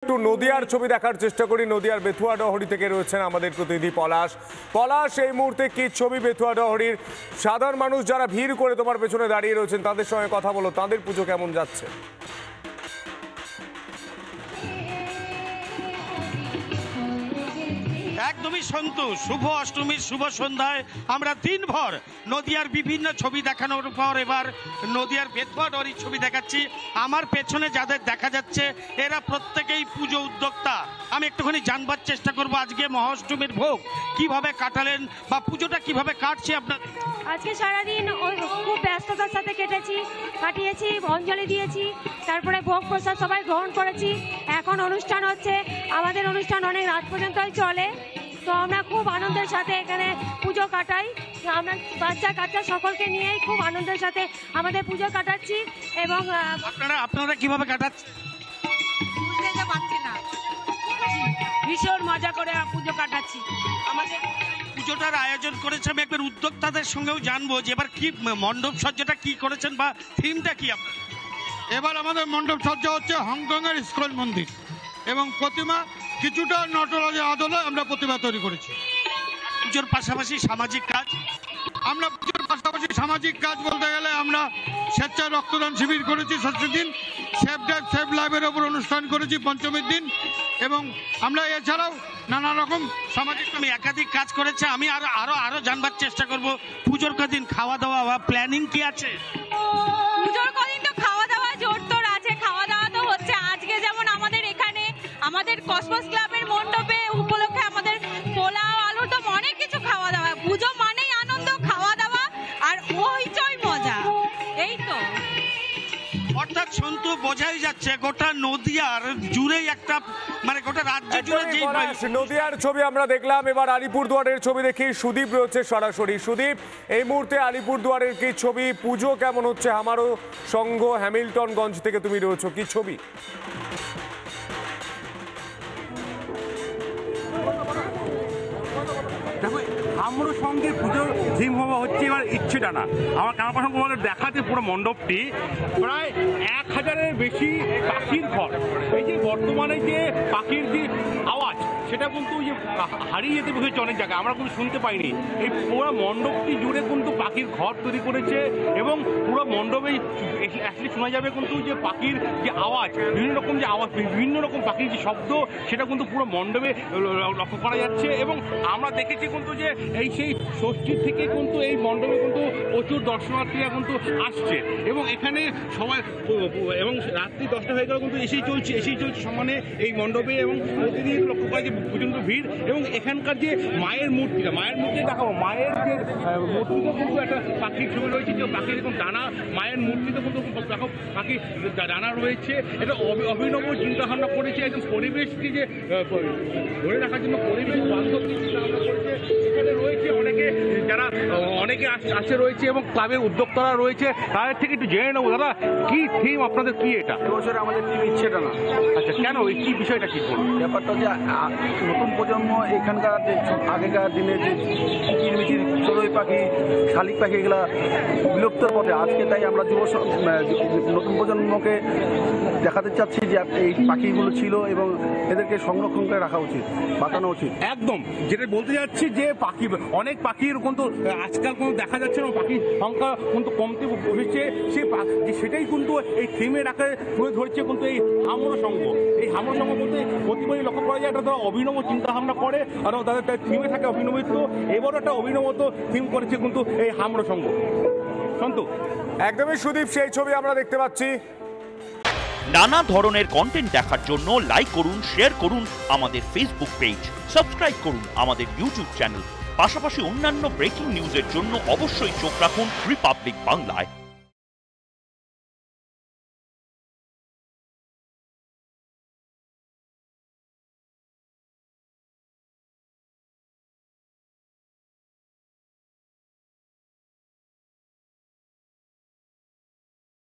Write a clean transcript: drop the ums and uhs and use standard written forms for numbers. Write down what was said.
একটু নদিয়ার ছবি দেখার চেষ্টা করি। নদিয়ার বেথুয়াডহরি থেকে রয়েছেন আমাদের প্রতিনিধি পলাশ। পলাশ, এই মুহূর্তে কি ছবি বেথুয়াডহরির? সাধারণ মানুষ যারা ভিড় করে তোমার পেছনে দাঁড়িয়ে রয়েছেন তাদের সঙ্গে কথা বলো, তাদের পুজো কেমন যাচ্ছে? একদমই সন্তোষ। শুভ অষ্টমীর শুভ সন্ধ্যায় আমরা দিনভর নদিয়ার বিভিন্ন ছবি দেখানোর পর এবার নদিয়ার বেথুয়াডহরির ছবি দেখাচ্ছি। আমার পেছনে যাদের দেখা যাচ্ছে এরা প্রত্যেকেই পুজো উদ্যোক্তা। আমি একটুখানি জানবার চেষ্টা করব আজকে মহাষ্টমীর ভোগ কিভাবে কাটালেন বা পুজোটা কিভাবে কাটছে আপনার? আজকে সারাদিন খুব ব্যস্ততার সাথে কাটিয়েছি, অঞ্জলি দিয়েছি, তারপরে ভোগ প্রসাদ সবাই গ্রহণ করেছি। এখন অনুষ্ঠান হচ্ছে, আমাদের অনুষ্ঠান অনেক রাত পর্যন্তই চলে। তো আমরা খুব আনন্দের সাথে এখানে পুজো কাটাই। আমরা বাচ্চা কাচ্চা সকলকে নিয়েই খুব আনন্দের সাথে আমাদের পুজো কাটাচ্ছি। এবং আপনারা কিভাবে কাটাচ্ছেন? বুঝতে পারছি না, ভীষণ মজা করে পুজো কাটাচ্ছি। আমাদের পুজোটার আয়োজন করেছে, আমি একবার উদ্যোক্তাদের সঙ্গেও জানবো যে এবার কি মণ্ডপ সজ্জাটা কি করেছেন বা থিমটা কি আপনার? এবার আমাদের মণ্ডপ সজ্জা হচ্ছে হংকংয়ের ইস্কন মন্দির এবং প্রতিমা কিছুটা নটরাজের আদলে আমরা প্রতিমা তৈরি করেছি। পুজোর পাশাপাশি সামাজিক কাজ, আমরা পুজোর পাশাপাশি সামাজিক কাজ বলতে গেলে আমরা স্বেচ্ছায় রক্তদান শিবির করেছি ষষ্ঠীর দিন, সেভ ড্রাইভ সেভ লাইভের ওপর অনুষ্ঠান করেছি পঞ্চমীর দিন, এবং আমরা এছাড়াও নানা রকম সামাজিক আমি একাধিক কাজ করেছে। আমি আরো জানবার চেষ্টা করব পুজোর কদিন খাওয়া দাওয়া বা প্ল্যানিং কি আছে? পুজোর কদিন তো খাওয়া দাওয়া জোরতোর আছে, খাওয়া দাওয়া তো হচ্ছে। আজকে যেমন আমাদের এখানে আমাদের কসমস ক্লাবের মণ্ডপে উপলক্ষে আমাদের পোলাও আলুর দম অনেক কিছু খাওয়া দাওয়া। পুজো মানেই আনন্দ, খাওয়া দাওয়া আর হইচই মজা, এই তো। অর্থাৎ সন্তু বোঝাই যাচ্ছে গোটা নদিয়ার জুড়েই একটা মানে গোটা রাজ্য জুড়ে যে নদিয়ার ছবি আমরা দেখলাম। এবার আলিপুরদুয়ারের ছবি দেখি। সুদীপ রয়েছে সরাসরি। সুদীপ, এই মুহূর্তে আলিপুরদুয়ারের কি ছবি? পুজো কেমন হচ্ছে? আমারও সংঘ হ্যামিল্টনগঞ্জ থেকে তুমি রয়েছো, কি ছবি? দেখো, আমরও সঙ্গে পুজোর থিম হওয়া হচ্ছে এবার ইচ্ছে টানা। আমার কানা প্রসঙ্গ বলে দেখাতে পুরো মণ্ডপটি প্রায় 1000-এর বেশি পাখির ঘর। এই যে বর্তমানে যে পাখির যে আওয়াজ সেটা কিন্তু ওই যে হারিয়ে যেতে বসেছে অনেক জায়গায়, আমরা কিন্তু শুনতে পাইনি। এই পুরো মণ্ডপটি জুড়ে কিন্তু পাখির ঘর তৈরি করেছে এবং পুরো মণ্ডপেই অ্যাকচুয়ালি শোনা যাবে কিন্তু যে পাখির যে আওয়াজ, বিভিন্ন রকম যে আওয়াজ, বিভিন্ন রকম পাখির যে শব্দ সেটা কিন্তু পুরো মণ্ডপে লক্ষ্য করা যাচ্ছে। এবং আমরা দেখেছি কিন্তু যে এই সেই ষষ্ঠীর থেকে কিন্তু এই মণ্ডপে কিন্তু প্রচুর দর্শনার্থীরা কিন্তু আসছে এবং এখানে সবাই এবং রাত্রি 10টা হয়ে গেল কিন্তু এসেই চলছে সমানে এই মণ্ডপে এবং প্রতিদিন লক্ষ্য করা যে প্রচণ্ড ভিড়। এবং এখানকার যে মায়ের মূর্তি দেখাবো, মায়ের যে মূর্তিতে কিন্তু একটা পাখির ছবি রয়েছে, যে পাখির এরকম ডানা, মায়ের মূর্তিতে কিন্তু দেখো পাখির ডানা রয়েছে। এটা অভিনব চিন্তাভাবনা করেছে, একদম পরিবেশকে যে ধরে রাখার জন্য পরিবেশ বান্ধব চিন্তাভাবনা করেছে। এখানে রয়েছে অনেকে আসে রয়েছে এবং ক্লাবের উদ্যোক্তারা রয়েছে, তাদের থেকে একটু জেনে নেবো। দাদা, কি থিম আপনাদের? কি এটা এবছরে আমাদের থিম ইচ্ছে টানা। আচ্ছা, কেন? এই কি বিষয়টা কি বলুন? ব্যাপারটা যে নতুন প্রজন্ম এখানকার যে আগেকার দিনে যে কিচিরমিচির চড়ুই পাখি, শালিক পাখি এগুলা বিলুপ্তর পথে। আজকে তাই আমরা নতুন প্রজন্মকে দেখাতে চাচ্ছি যে এই পাখিগুলো ছিল এবং এদেরকে সংরক্ষণ করে রাখা উচিত, বাঁচানো উচিত। একদম যেটা বলতে যাচ্ছি যে অনেক পাখির কিন্তু আজকাল কোনো দেখা যাচ্ছে না, পাখির সংখ্যা কিন্তু কমতে বসেছে। সেটাই কিন্তু এই থিমের আকারে তুলে ধরছে কিন্তু এই হামরো সংঘ। এই হামরো সংঘ বলতে প্রতিবারই লক্ষ্য করা যায় একটা তারা অভিনব চিন্তাভাবনা করে আর তাদের থিমে থাকে অভিনবত্ব। এবারও একটা অভিনবত্ব থিম করেছে কিন্তু এই হামরো সংঘ। সন্তু, একদমই সুদীপ, সেই ছবি আমরা দেখতে পাচ্ছি। নানা ধরনের কন্টেন্ট দেখার জন্য লাইক করুন, শেয়ার করুন আমাদের ফেসবুক পেজ, সাবস্ক্রাইব করুন আমাদের ইউটিউব চ্যানেল। পাশাপাশি অন্যান্য ব্রেকিং নিউজের জন্য অবশ্যই চোখ রাখুন রিপাবলিক বাংলায়।